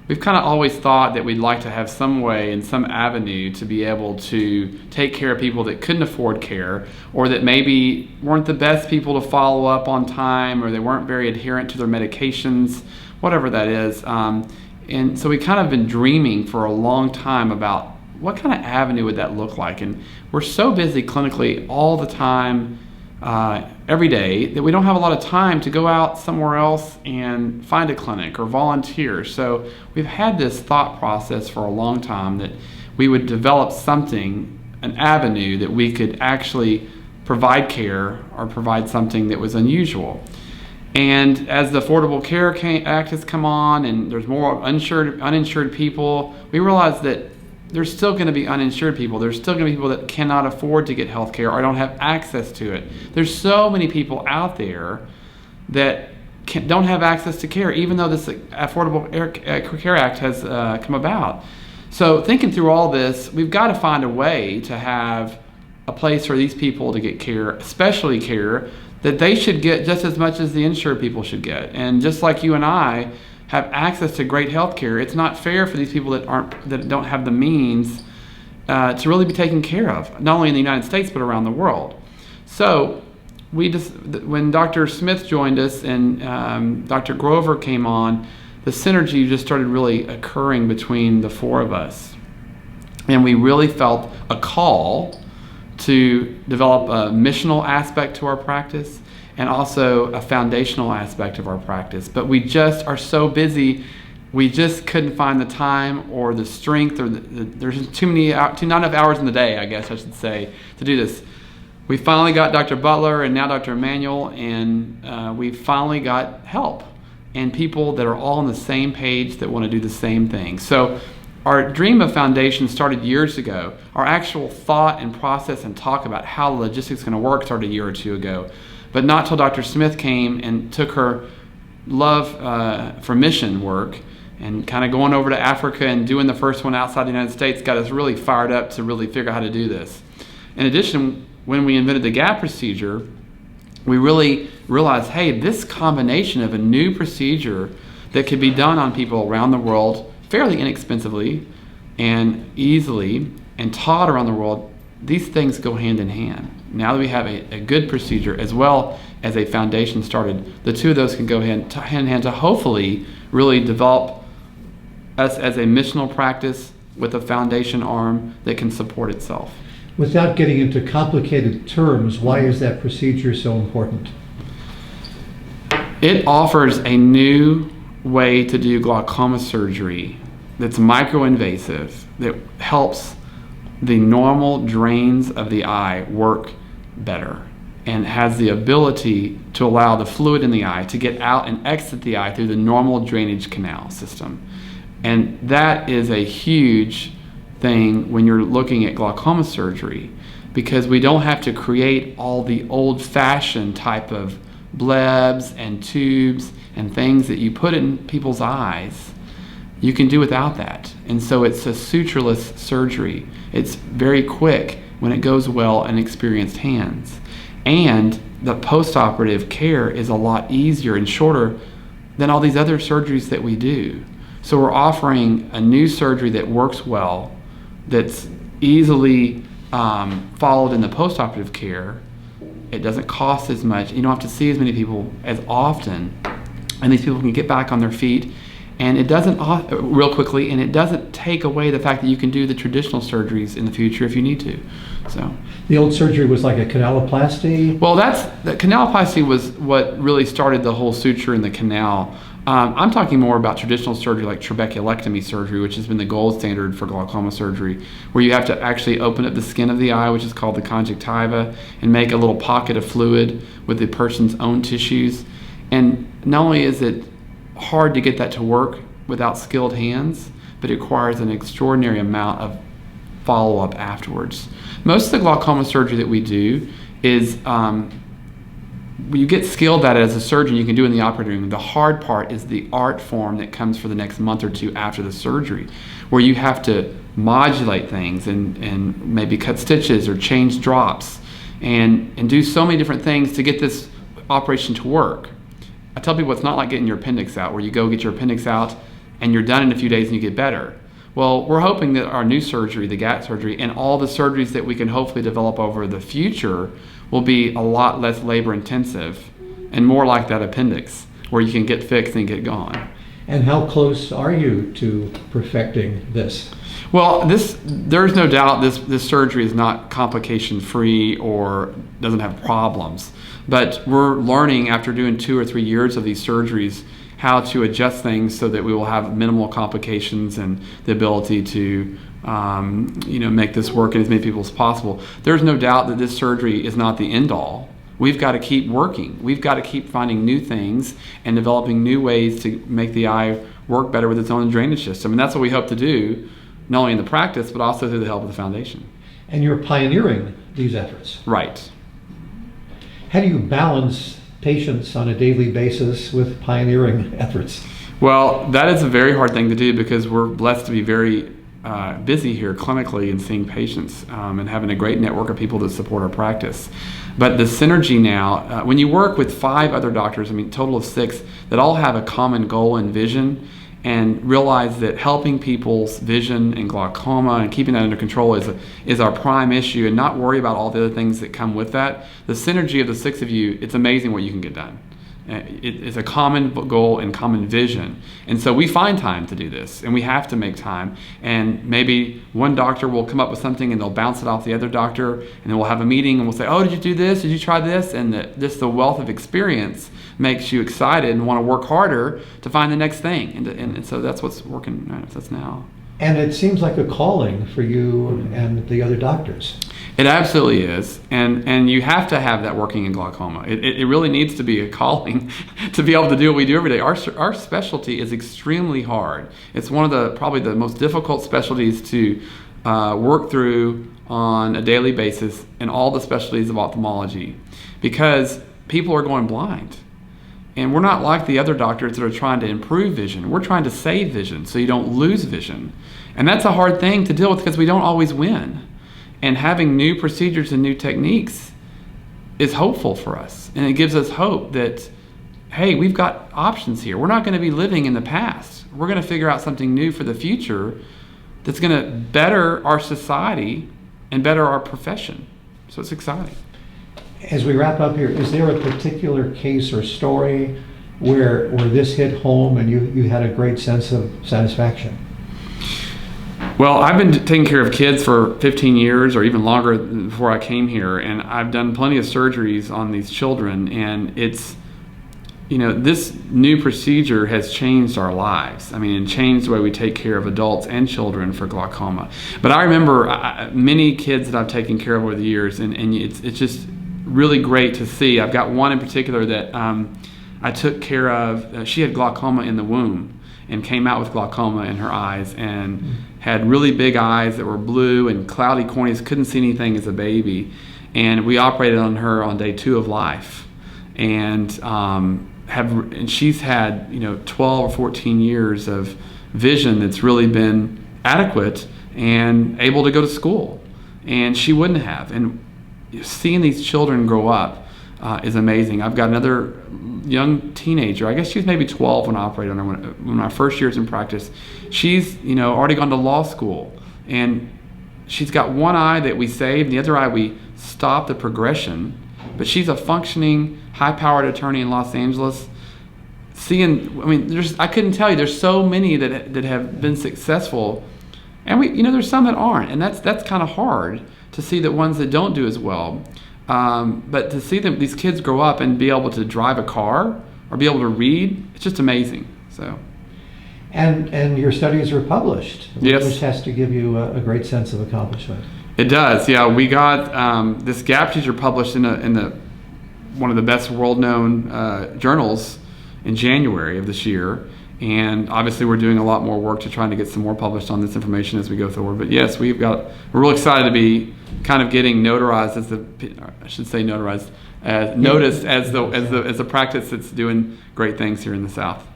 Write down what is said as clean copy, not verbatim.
we've kind of always thought that we'd like to have some way and some avenue to be able to take care of people that couldn't afford care, or that maybe weren't the best people to follow up on time, or they weren't very adherent to their medications, whatever that is. And so we kind of been dreaming for a long time about what kind of avenue would that look like. And we're so busy clinically all the time, every day, that we don't have a lot of time to go out somewhere else and find a clinic or volunteer. So we've had this thought process for a long time that we would develop something, an avenue that we could actually provide care or provide something that was unusual. And as the Affordable Care Act has come on and there's more uninsured people, we realize that there's still going to be uninsured people. There's still going to be people that cannot afford to get health care or don't have access to it. There's so many people out there that don't have access to care, even though this Affordable Care Act has come about. So thinking through all this, we've got to find a way to have a place for these people to get care, especially care that they should get just as much as the insured people should get. And just like you and I have access to great health care, it's not fair for these people that don't have the means to really be taken care of, not only in the United States but around the world. So when Dr. Smith joined us and Dr. Grover came on, the synergy just started really occurring between the four of us. And we really felt a call to develop a missional aspect to our practice and also a foundational aspect of our practice. But we just are so busy, we just couldn't find the time or the strength, or there's not enough hours in the day, I guess I should say, to do this. We finally got Dr. Butler and now Dr. Emanuel, and we finally got help and people that are all on the same page that want to do the same thing. So our dream of foundation started years ago. Our actual thought and process and talk about how the logistics is going to work started a year or two ago. But not till Dr. Smith came and took her love for mission work and kind of going over to Africa and doing the first one outside the United States got us really fired up to really figure out how to do this. In addition, when we invented the gap procedure, we really realized, hey, this combination of a new procedure that could be done on people around the world fairly inexpensively and easily and taught around the world, these things go hand in hand. Now that we have a good procedure as well as a foundation started, the two of those can go hand in hand to hopefully really develop us as a missional practice with a foundation arm that can support itself. Without getting into complicated terms, why is that procedure so important? It offers a new way to do glaucoma surgery that's microinvasive, that helps the normal drains of the eye work better and has the ability to allow the fluid in the eye to get out and exit the eye through the normal drainage canal system. And that is a huge thing when you're looking at glaucoma surgery, because we don't have to create all the old-fashioned type of blebs and tubes and things that you put in people's eyes. You can do without that. And so it's a sutureless surgery. It's very quick when it goes well in experienced hands. And the post-operative care is a lot easier and shorter than all these other surgeries that we do. So we're offering a new surgery that works well, that's easily followed in the post-operative care. It doesn't cost as much. You don't have to see as many people as often. And these people can get back on their feet. And it doesn't, real quickly, and it doesn't take away the fact that you can do the traditional surgeries in the future if you need to. So the old surgery was like a canaloplasty? Well, the canaloplasty was what really started the whole suture in the canal. I'm talking more about traditional surgery like trabeculectomy surgery, which has been the gold standard for glaucoma surgery, where you have to actually open up the skin of the eye, which is called the conjunctiva, and make a little pocket of fluid with the person's own tissues. And not only is it hard to get that to work without skilled hands, but it requires an extraordinary amount of follow-up afterwards. Most of the glaucoma surgery that we do is you get skilled at it as a surgeon, you can do it in the operating room. The hard part is the art form that comes for the next month or two after the surgery, where you have to modulate things and maybe cut stitches or change drops and do so many different things to get this operation to work. I tell people it's not like getting your appendix out, where you go get your appendix out and you're done in a few days and you get better. Well, we're hoping that our new surgery, the GAT surgery, and all the surgeries that we can hopefully develop over the future will be a lot less labor intensive and more like that appendix, where you can get fixed and get gone. And how close are you to perfecting this? Well, there's no doubt this surgery is not complication-free or doesn't have problems. But we're learning after doing 2 or 3 years of these surgeries how to adjust things so that we will have minimal complications and the ability to make this work in as many people as possible. There's no doubt that this surgery is not the end-all. We've got to keep working. We've got to keep finding new things and developing new ways to make the eye work better with its own drainage system. And that's what we hope to do, not only in the practice, but also through the help of the foundation. And you're pioneering these efforts. Right. How do you balance patients on a daily basis with pioneering efforts? Well, that is a very hard thing to do because we're blessed to be very busy here clinically and seeing patients and having a great network of people that support our practice. But the synergy now, when you work with 5 other doctors, total of 6, that all have a common goal and vision, and realize that helping people's vision and glaucoma and keeping that under control is our prime issue, and not worry about all the other things that come with that. The synergy of the 6 of you, it's amazing what you can get done. It's a common goal and common vision. And so we find time to do this, and we have to make time. And maybe one doctor will come up with something and they'll bounce it off the other doctor, and then we'll have a meeting and we'll say, oh, did you do this? Did you try this? And the wealth of experience makes you excited and want to work harder to find the next thing. And so that's what's working that's now. And it seems like a calling for you and the other doctors. It absolutely is, and you have to have that working in glaucoma. It really needs to be a calling to be able to do what we do every day. Our specialty is extremely hard. It's one of probably the most difficult specialties to work through on a daily basis in all the specialties of ophthalmology, because people are going blind. And we're not like the other doctors that are trying to improve vision. We're trying to save vision so you don't lose vision. And that's a hard thing to deal with because we don't always win. And having new procedures and new techniques is hopeful for us. And it gives us hope that, hey, we've got options here. We're not going to be living in the past. We're going to figure out something new for the future that's going to better our society and better our profession. So it's exciting. As we wrap up here, is there a particular case or story where this hit home and you had a great sense of satisfaction? Well, I've been taking care of kids for 15 years or even longer before I came here, and I've done plenty of surgeries on these children, and it's, this new procedure has changed our lives. And changed the way we take care of adults and children for glaucoma. But I remember many kids that I've taken care of over the years, and it's just really great to see. I've got one in particular that I took care of. She had glaucoma in the womb and came out with glaucoma in her eyes and had really big eyes that were blue and cloudy corneas, couldn't see anything as a baby. And we operated on her on day 2 of life. And she's had 12 or 14 years of vision that's really been adequate and able to go to school. And she wouldn't have. And seeing these children grow up is amazing. I've got another young teenager. I guess she was maybe 12 when I operated on her. When my first years in practice, she's already gone to law school, and she's got one eye that we saved, and the other eye we stopped the progression. But she's a functioning, high-powered attorney in Los Angeles. I couldn't tell you. There's so many that have been successful, and there's some that aren't, and that's kind of hard to see the ones that don't do as well. But to see these kids grow up and be able to drive a car or be able to read, it's just amazing. So, and your studies are published, yes, which has to give you a great sense of accomplishment. It does. Yeah, we got this gap teacher published in one of the best world-known journals in January of this year. And obviously we're doing a lot more work to try to get some more published on this information as we go forward. But yes, we're real excited to be kind of getting notarized noticed as the practice that's doing great things here in the South.